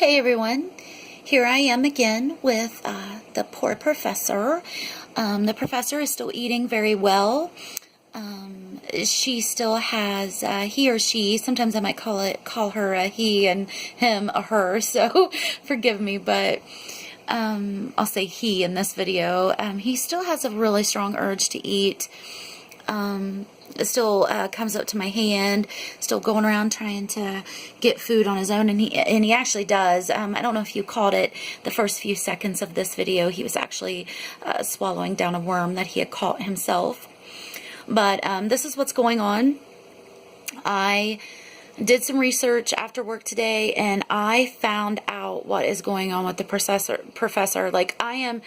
Hey everyone, here I am again with the poor professor. The professor is still eating very well. She still has he or she. Sometimes I might call her a he and him a her. So forgive me, but I'll say he in this video. He still has a really strong urge to eat. It still comes up to my hand, still going around trying to get food on his own, and he actually does. I don't know if you caught it the first few seconds of this video. He was actually swallowing down a worm that he had caught himself. But this is what's going on. I did some research after work today, and I found out what is going on with the professor. Like, I am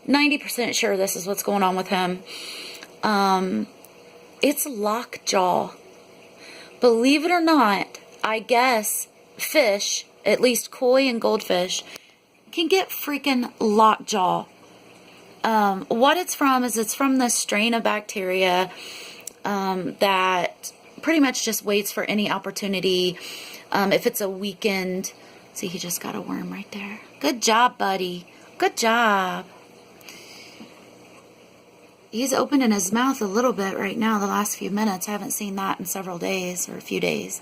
90% sure this is what's going on with him. It's lockjaw. Believe it or not, I guess fish, at least koi and goldfish, can get freaking lockjaw. What it's from is it's from this strain of bacteria that pretty much just waits for any opportunity. If it's a weakened, see, he just got a worm right there. Good job, buddy. Good job. He's opening his mouth a little bit right now the last few minutes. I haven't seen that in several days or a few days.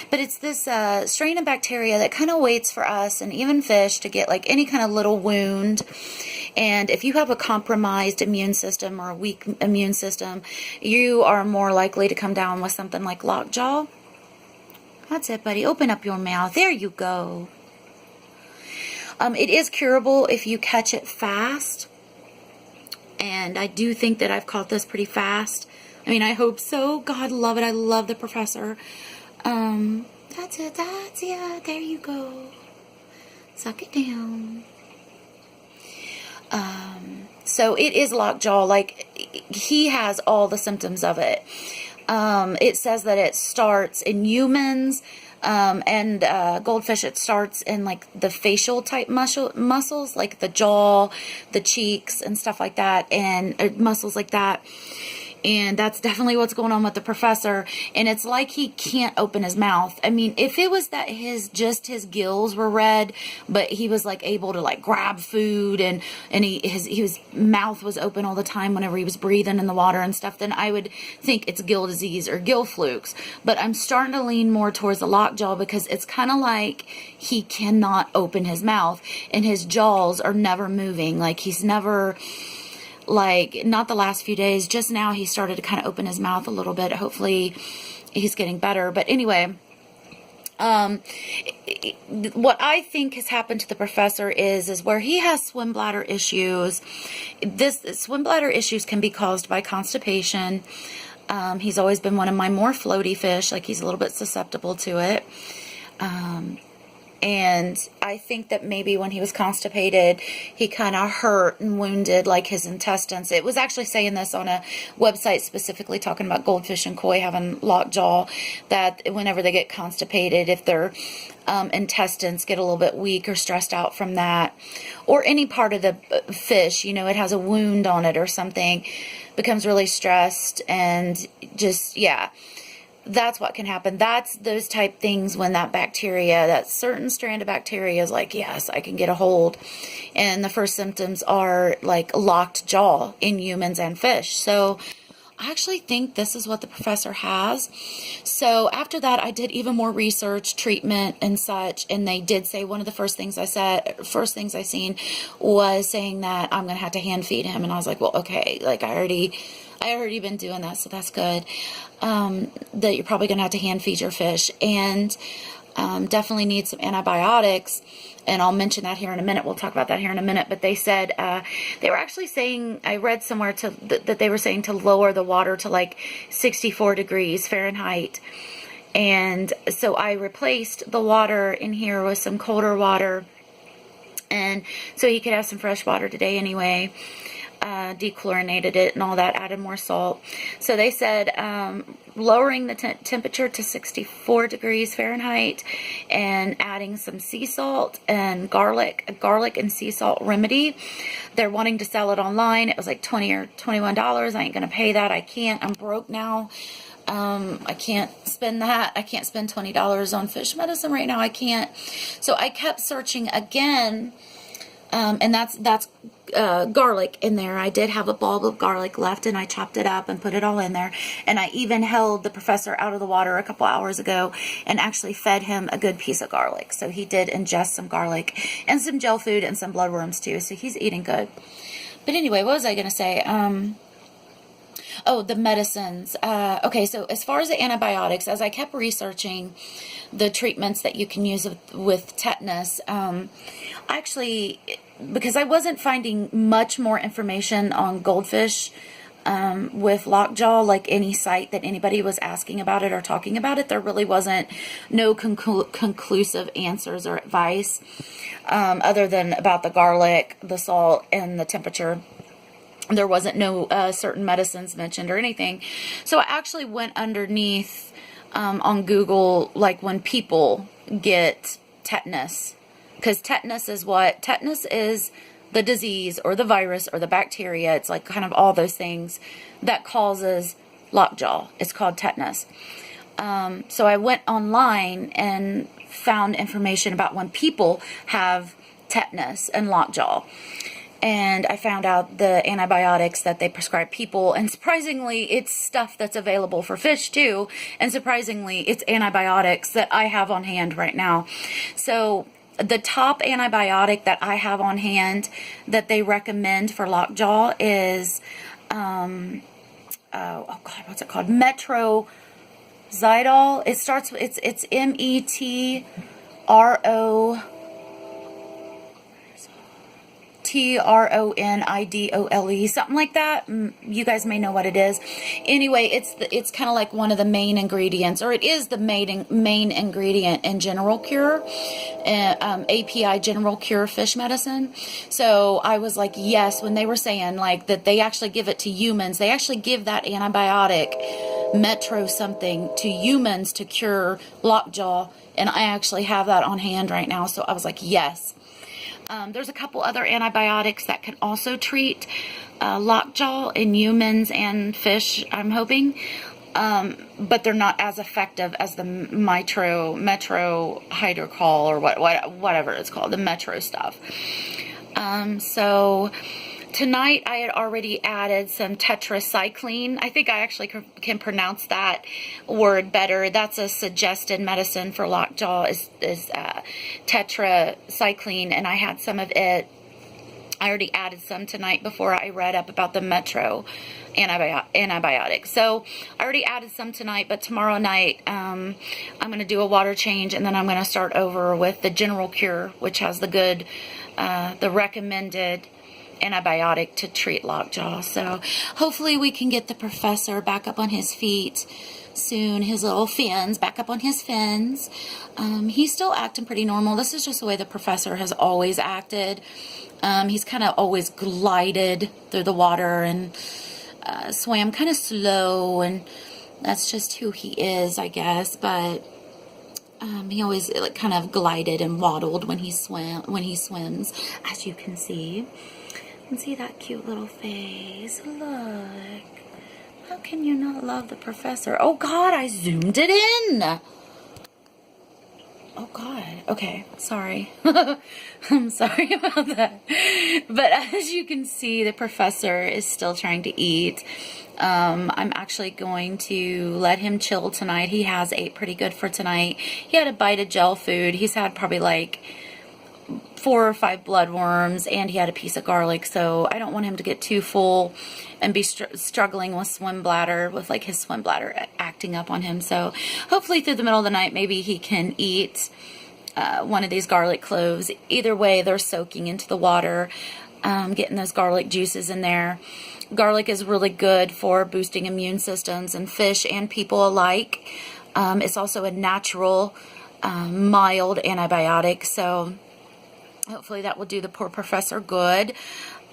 But it's this strain of bacteria that kind of waits for us and even fish to get like any kind of little wound. And if you have a compromised immune system or a weak immune system, you are more likely to come down with something like lockjaw. That's it, buddy. Open up your mouth. There you go. It is curable if you catch it fast. And I do think that I've caught this pretty fast. I mean, I hope so. God, love it. I love the professor. That's it. Yeah, there you go. Suck it down. So it is lockjaw. Like, he has all the symptoms of it. It says that it starts in humans, and goldfish, it starts in like the facial type muscles, like the jaw, the cheeks, and stuff like that, and muscles like that. And that's definitely what's going on with the professor. And it's like he can't open his mouth. I mean, if it was that his gills were red, but he was like able to like grab food and his mouth was open all the time whenever he was breathing in the water and stuff, then I would think it's gill disease or gill flukes. But I'm starting to lean more towards the lockjaw because it's kind of like he cannot open his mouth and his jaws are never moving. Like, he's never... Like, not the last few days, just now he started to kind of open his mouth a little bit. Hopefully he's getting better. But anyway, what I think has happened to the professor is where he has swim bladder issues. This swim bladder issues can be caused by constipation. He's always been one of my more floaty fish. Like, he's a little bit susceptible to it. And I think that maybe when he was constipated, he kind of hurt and wounded like his intestines. It was actually saying this on a website specifically talking about goldfish and koi having lockjaw, that whenever they get constipated, if their intestines get a little bit weak or stressed out from that, or any part of the fish, you know, it has a wound on it or something, becomes really stressed and just, yeah. That's what can happen. That's those type things when that bacteria, that certain strand of bacteria is like, yes, I can get a hold. And the first symptoms are like locked jaw in humans and fish. So I actually think this is what the professor has. So after that, I did even more research, treatment and such. And they did say one of the first things I seen was saying that I'm going to have to hand feed him. And I was like, well, okay, like I already been doing that, so that's good. That you're probably going to have to hand feed your fish, and definitely need some antibiotics, and I'll mention that here in a minute. We'll talk about that here in a minute. But they said, they were actually saying, I read somewhere that they were saying to lower the water to like 64 degrees Fahrenheit. And so I replaced the water in here with some colder water, and so he could have some fresh water today anyway. Dechlorinated it and all that, added more salt. So they said lowering the temperature to 64 degrees Fahrenheit and adding some sea salt and garlic and sea salt remedy. They're wanting to sell it online. It was like $20 or $21. I ain't gonna pay that. I can't. I'm broke now. I can't spend that. I can't spend $20 on fish medicine right now. I can't. So I kept searching again, and that's garlic in there. I did have a bulb of garlic left, and I chopped it up and put it all in there. And I even held the professor out of the water a couple hours ago and actually fed him a good piece of garlic. So he did ingest some garlic and some gel food and some bloodworms too. So he's eating good. But anyway, what was I going to say? Oh, the medicines. Okay, so as far as the antibiotics, as I kept researching the treatments that you can use with tetanus, actually, because I wasn't finding much more information on Goldfish with Lockjaw, like any site that anybody was asking about it or talking about it, there really wasn't no conclusive answers or advice other than about the garlic, the salt, and the temperature. There wasn't no certain medicines mentioned or anything. So I actually went underneath on Google, like when people get tetanus. Because tetanus is what? Tetanus is the disease or the virus or the bacteria. It's like kind of all those things that causes lockjaw. It's called tetanus. So I went online and found information about when people have tetanus and lockjaw. And I found out the antibiotics that they prescribe people, and surprisingly, it's stuff that's available for fish too, and surprisingly, it's antibiotics that I have on hand right now. So the top antibiotic that I have on hand that they recommend for lockjaw is, oh God, what's it called? Metrozydol. It starts with, it's METRO. TRONIDOLE, something like that. You guys may know what it is. Anyway, it's kind of like one of the main ingredients, or it is the main ingredient in General Cure, API General Cure fish medicine. So I was like, yes, when they were saying like that they actually give it to humans, they actually give that antibiotic, Metro something, to humans to cure lockjaw, and I actually have that on hand right now. So I was like, yes. There's a couple other antibiotics that can also treat lockjaw in humans and fish, I'm hoping, but they're not as effective as the Metro hydrocol or whatever it's called, the Metro stuff. So tonight I had already added some tetracycline. I think I actually can pronounce that word better. That's a suggested medicine for lockjaw is tetracycline, and I had some of it. I already added some tonight before I read up about the Metro antibiotic. So I already added some tonight, but tomorrow night I'm going to do a water change, and then I'm going to start over with the General Cure, which has the recommended antibiotic to treat lockjaw. So hopefully we can get the professor back up on his feet soon, his little fins back up on his fins. He's still acting pretty normal. This is just the way the professor has always acted. He's kind of always glided through the water and swam kind of slow, and that's just who he is, I guess. But he always like kind of glided and waddled when he swims, as you can see. And see that cute little face. Look. How can you not love the professor? Oh God, I zoomed it in. Oh God. Okay, sorry. I'm sorry about that. But as you can see, the professor is still trying to eat. I'm actually going to let him chill tonight. He has ate pretty good for tonight. He had a bite of gel food. He's had probably like 4 or 5 bloodworms, and he had a piece of garlic, so I don't want him to get too full and be struggling with swim bladder, with like his swim bladder acting up on him. So hopefully through the middle of the night, maybe he can eat one of these garlic cloves. Either way, they're soaking into the water, getting those garlic juices in there. Garlic is really good for boosting immune systems in fish and people alike. It's also a natural, mild antibiotic, so hopefully that will do the poor professor good.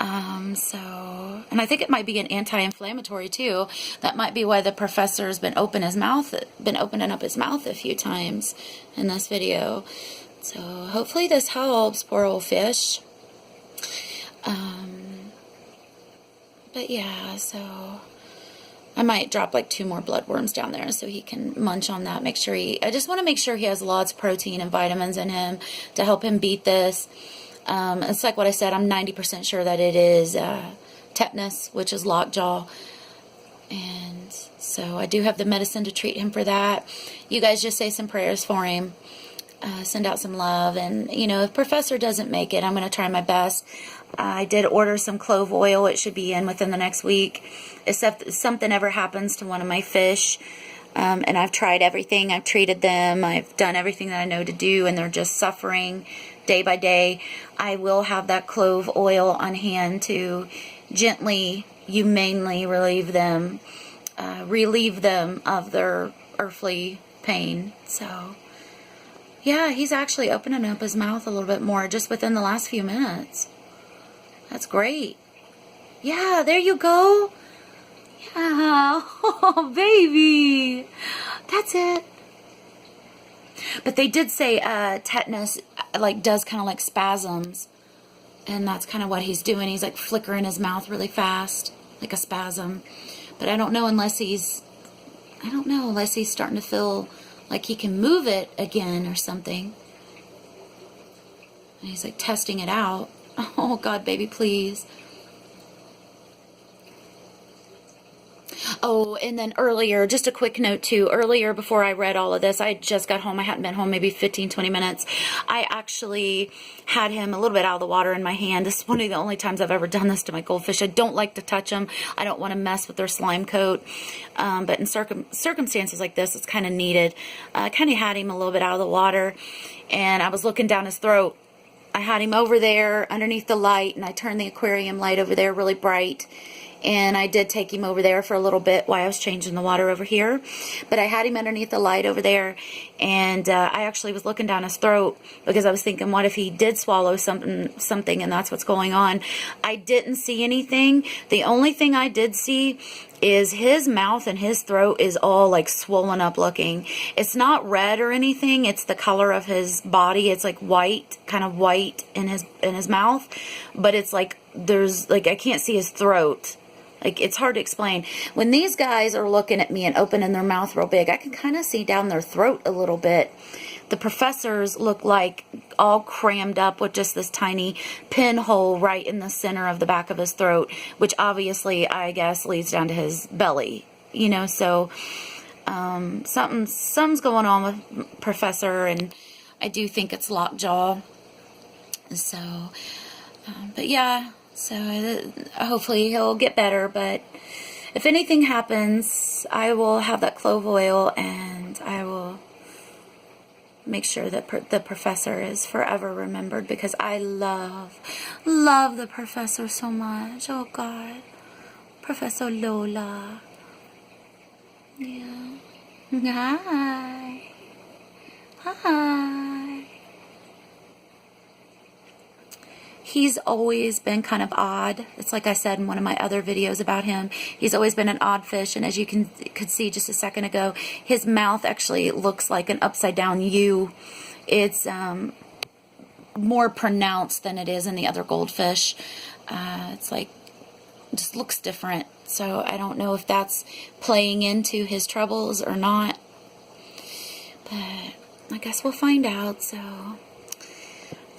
And I think it might be an anti-inflammatory too. That might be why the professor's been opening up his mouth a few times in this video. So hopefully this helps, poor old fish. But yeah, so I might drop like 2 more bloodworms down there so he can munch on that. I just want to make sure he has lots of protein and vitamins in him to help him beat this. It's like what I said, I'm 90% sure that it is tetanus, which is lockjaw. And so I do have the medicine to treat him for that. You guys just say some prayers for him. Send out some love. And, you know, if Professor doesn't make it, I'm going to try my best. I did order some clove oil. It should be in within the next week. If something ever happens to one of my fish, and I've tried everything. I've treated them. I've done everything that I know to do, and they're just suffering day by day. I will have that clove oil on hand to gently, humanely relieve them of their earthly pain. So, yeah, he's actually opening up his mouth a little bit more just within the last few minutes. That's great. Yeah, there you go. Yeah, oh, baby. That's it. But they did say tetanus like does kind of like spasms. And that's kind of what he's doing. He's like flickering his mouth really fast, like a spasm. But I don't know unless he's starting to feel like he can move it again or something. And he's like testing it out. Oh, God, baby, please. Oh, and then earlier, just a quick note too, earlier before I read all of this, I just got home. I hadn't been home maybe 15, 20 minutes. I actually had him a little bit out of the water in my hand. This is one of the only times I've ever done this to my goldfish. I don't like to touch them. I don't want to mess with their slime coat. But in circumstances like this, it's kind of needed. I kind of had him a little bit out of the water, and I was looking down his throat. I had him over there underneath the light, and I turned the aquarium light over there really bright. And I did take him over there for a little bit while I was changing the water over here. But I had him underneath the light over there. And I actually was looking down his throat because I was thinking, what if he did swallow something and that's what's going on? I didn't see anything. The only thing I did see is his mouth and his throat is all like swollen up looking. It's not red or anything. It's the color of his body. It's like white, kind of white in his mouth. But it's like there's like I can't see his throat. Like, it's hard to explain. When these guys are looking at me and opening their mouth real big, I can kind of see down their throat a little bit. The professors look like all crammed up with just this tiny pinhole right in the center of the back of his throat, which obviously, I guess, leads down to his belly. You know, so something's going on with Professor, and I do think it's Lockjaw. So, but yeah. So hopefully he'll get better, but if anything happens, I will have that clove oil, and I will make sure that the professor is forever remembered, because I love the professor so much. Oh, God. Professor Lola. Yeah. Hi. Hi. He's always been kind of odd. It's like I said in one of my other videos about him. He's always been an odd fish, and as you could see just a second ago, his mouth actually looks like an upside-down U. It's more pronounced than it is in the other goldfish. It's like, just looks different. So I don't know if that's playing into his troubles or not. But I guess we'll find out, so...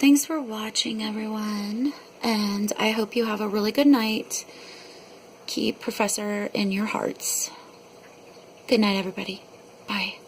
Thanks for watching, everyone, and I hope you have a really good night. Keep Professor in your hearts. Good night, everybody. Bye.